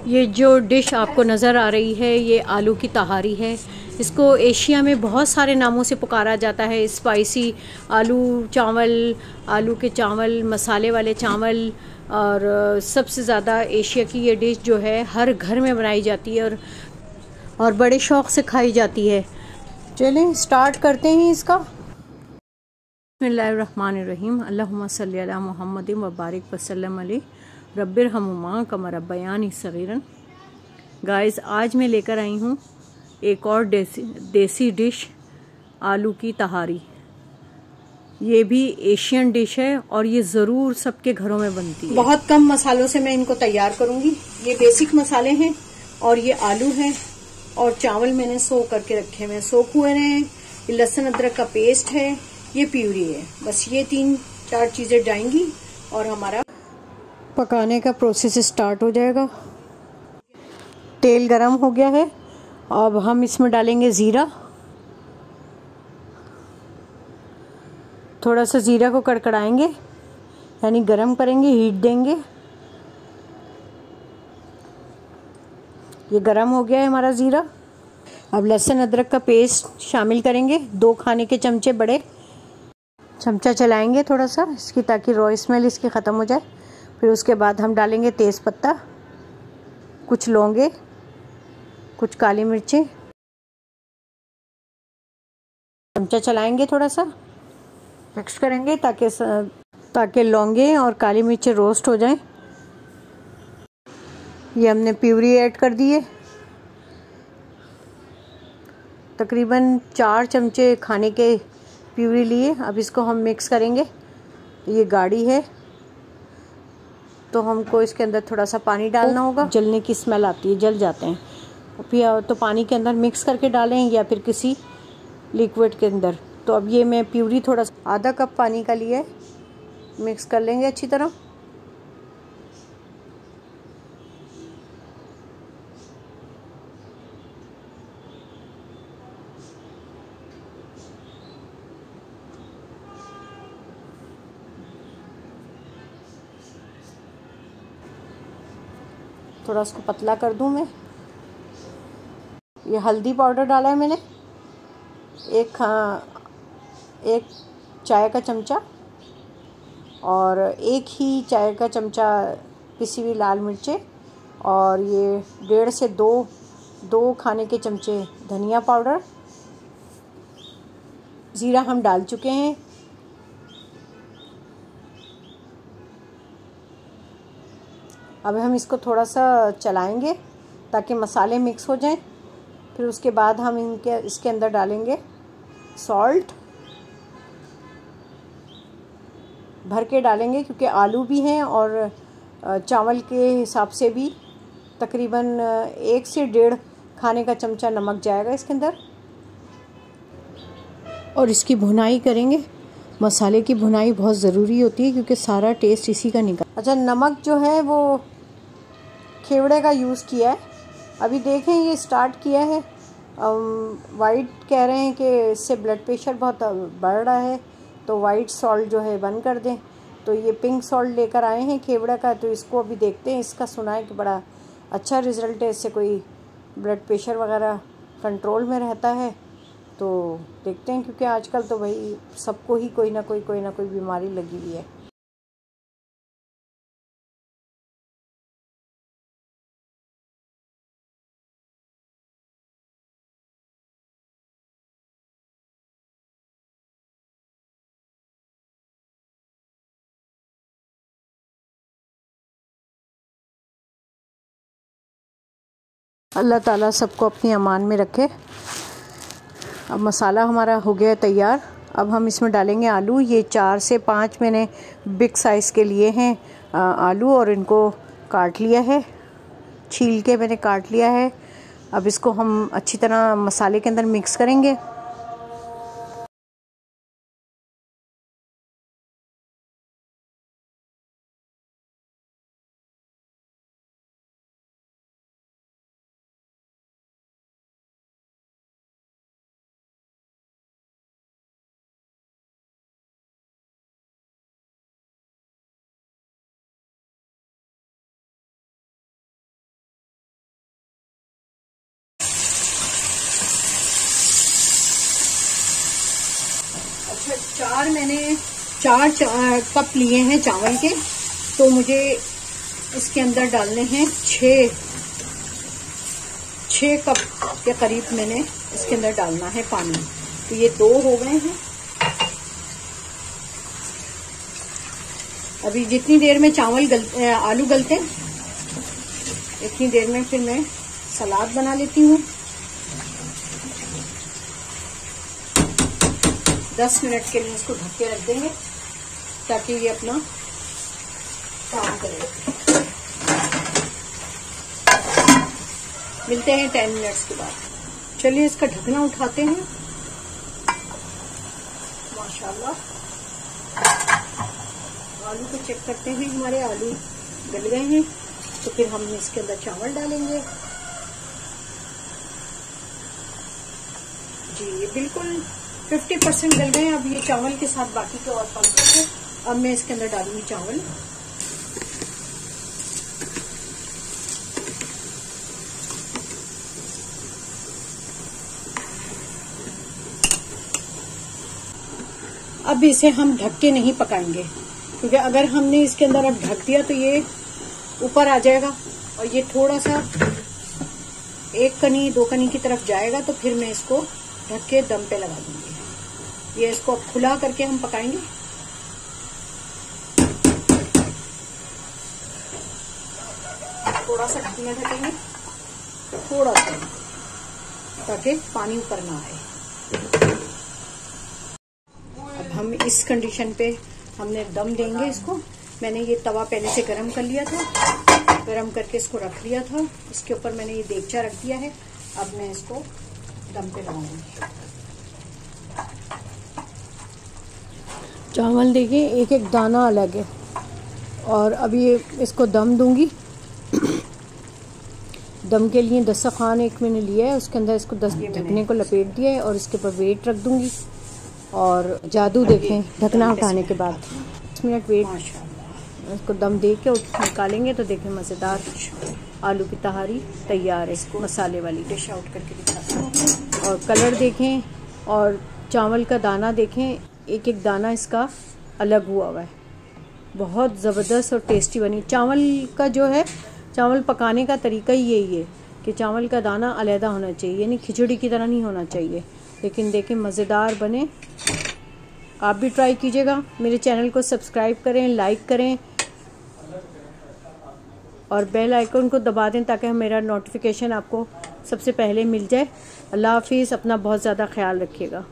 ये जो डिश आपको नज़र आ रही है ये आलू की तहारी है। इसको एशिया में बहुत सारे नामों से पुकारा जाता है। स्पाइसी आलू चावल, आलू के चावल, मसाले वाले चावल, और सबसे ज़्यादा एशिया की ये डिश जो है हर घर में बनाई जाती है और बड़े शौक़ से खाई जाती है। चलें स्टार्ट करते हैं इसका। बिस्मिल्लाहिर्रहमानिर्रहीम। अल्लाहुम्मा सल्ली अला मुहम्मदिन व बारिक वसल्लम अलैहि रब्बिरहमुमा कमा रब्बयानी सगीरन। गाइस, आज मैं लेकर आई हूँ एक और देसी डिश, आलू की तहारी। ये भी एशियन डिश है और ये ज़रूर सबके घरों में बनती है। बहुत कम मसालों से मैं इनको तैयार करूँगी। ये बेसिक मसाले हैं और ये आलू है और चावल मैंने सोक करके रखे हुए, सोक हुए हैं। ये लहसुन अदरक का पेस्ट है, ये प्यूरी है। बस ये 3-4 चीज़ें जाएंगी और हमारा पकाने का प्रोसेस स्टार्ट हो जाएगा। तेल गरम हो गया है। अब हम इसमें डालेंगे ज़ीरा। थोड़ा सा ज़ीरा को कड़कड़ाएंगे, यानी गरम करेंगे, हीट देंगे। ये गरम हो गया है हमारा ज़ीरा। अब लहसुन अदरक का पेस्ट शामिल करेंगे, 2 खाने के चमचे बड़े। चमचा चलाएंगे थोड़ा सा इसकी, ताकि रॉ स्मेल इसकी ख़त्म हो जाए। फिर उसके बाद हम डालेंगे तेज़ पत्ता, कुछ लौंगे, कुछ काली मिर्चें। चमचा चलाएंगे, थोड़ा सा मिक्स करेंगे ताकि लौंगे और काली मिर्चें रोस्ट हो जाएं। ये हमने प्यूरी ऐड कर दी है, तकरीबन 4 चमचे खाने के प्यूरी लिए। अब इसको हम मिक्स करेंगे। ये गाढ़ी है तो हमको इसके अंदर थोड़ा सा पानी डालना होगा। जलने की स्मेल आती है, जल जाते हैं। फिर तो पानी के अंदर मिक्स करके डालें या फिर किसी लिक्विड के अंदर। तो अब ये मैं प्यूरी थोड़ा सा आधा कप पानी का लिए मिक्स कर लेंगे अच्छी तरह। थोड़ा उसको पतला कर दूं मैं। ये हल्दी पाउडर डाला है मैंने, एक चाय का चमचा, और 1 ही चाय का चमचा पिसी हुई लाल मिर्चें, और ये 1.5 से 2 खाने के चमचे धनिया पाउडर। ज़ीरा हम डाल चुके हैं। अब हम इसको थोड़ा सा चलाएंगे ताकि मसाले मिक्स हो जाएं। फिर उसके बाद हम इसके अंदर डालेंगे सॉल्ट, भर के डालेंगे क्योंकि आलू भी हैं और चावल के हिसाब से भी तकरीबन 1 से 1.5 खाने का चमचा नमक जाएगा इसके अंदर। और इसकी भुनाई करेंगे। मसाले की भुनाई बहुत ज़रूरी होती है क्योंकि सारा टेस्ट इसी का निकल। अच्छा, नमक जो है वो खेवड़े का यूज़ किया है। अभी देखें ये स्टार्ट किया है। वाइट कह रहे हैं कि इससे ब्लड प्रेशर बहुत बढ़ रहा है, तो वाइट सॉल्ट जो है बंद कर दें। तो ये पिंक सॉल्ट लेकर आए हैं खेवड़ा का, तो इसको अभी देखते हैं। इसका सुना है कि बड़ा अच्छा रिज़ल्ट है, इससे कोई ब्लड प्रेशर वगैरह कंट्रोल में रहता है। तो देखते हैं, क्योंकि आजकल तो भाई सबको ही कोई ना कोई बीमारी लगी हुई है। अल्लाह ताला सबको अपनी अमान में रखे। अब मसाला हमारा हो गया तैयार। अब हम इसमें डालेंगे आलू। ये 4 से 5 मैंने बिग साइज़ के लिए हैं आलू, और इनको काट लिया है, छील के मैंने काट लिया है। अब इसको हम अच्छी तरह मसाले के अंदर मिक्स करेंगे। मैंने चार कप लिए हैं चावल के, तो मुझे इसके अंदर डालने हैं 6 कप के करीब मैंने इसके अंदर डालना है पानी। तो ये 2 हो गए हैं। अभी जितनी देर में आलू गलते हैं इतनी देर में फिर मैं सलाद बना लेती हूँ। 10 मिनट के लिए इसको ढक के रख देंगे ताकि ये अपना काम करे। मिलते हैं 10 मिनट्स के बाद। चलिए इसका ढकना उठाते हैं। माशाल्लाह आलू को चेक करते हैं, हमारे आलू गल गए हैं। तो फिर हम इसके अंदर चावल डालेंगे। जी ये बिल्कुल 50% गल गए हैं। अब ये चावल के साथ बाकी के और पक गए। अब मैं इसके अंदर डालूंगी चावल। अब इसे हम ढक के नहीं पकाएंगे, क्योंकि अगर हमने इसके अंदर अब ढक दिया तो ये ऊपर आ जाएगा और ये थोड़ा सा 1 कनी 2 कनी की तरफ जाएगा। तो फिर मैं इसको ढक के दम पे लगा दूंगी। ये इसको खुला करके हम पकाएंगे। थोड़ा सा ढकना ढकेंगे, थोड़ा सा, ताकि पानी ऊपर ना आए। अब हम इस कंडीशन पे हमने दम देंगे इसको। मैंने ये तवा पहले से गरम कर लिया था, गरम करके इसको रख लिया था। इसके ऊपर मैंने ये देगचा रख दिया है। अब मैं इसको दम पे लगाऊंगी। चावल देखिए एक एक दाना अलग है। और अभी इसको दम दूंगी। दम के लिए दस्तरखान एक मैंने लिया है, उसके अंदर इसको ढकने को लपेट दिया है और इसके ऊपर वेट रख दूंगी। और जादू देखें ढकना उठाने के बाद 10 मिनट वेट, इसको दम दे के निकालेंगे तो देखें मज़ेदार आलू की तहारी तैयार है। इसको मसाले वाली डिश आउट करके दिखाती हूँ। और कलर देखें और चावल का दाना देखें, एक एक दाना इसका अलग हुआ है। बहुत ज़बरदस्त और टेस्टी बनी। चावल का जो है, चावल पकाने का तरीका ही यही है कि चावल का दाना अलहदा होना चाहिए, यानी खिचड़ी की तरह नहीं होना चाहिए। लेकिन देखें मज़ेदार बने। आप भी ट्राई कीजिएगा। मेरे चैनल को सब्सक्राइब करें, लाइक करें और बेल आइकन को दबा दें ताकि मेरा नोटिफिकेशन आपको सबसे पहले मिल जाए। अल्लाह हाफिज़। अपना बहुत ज़्यादा ख्याल रखिएगा।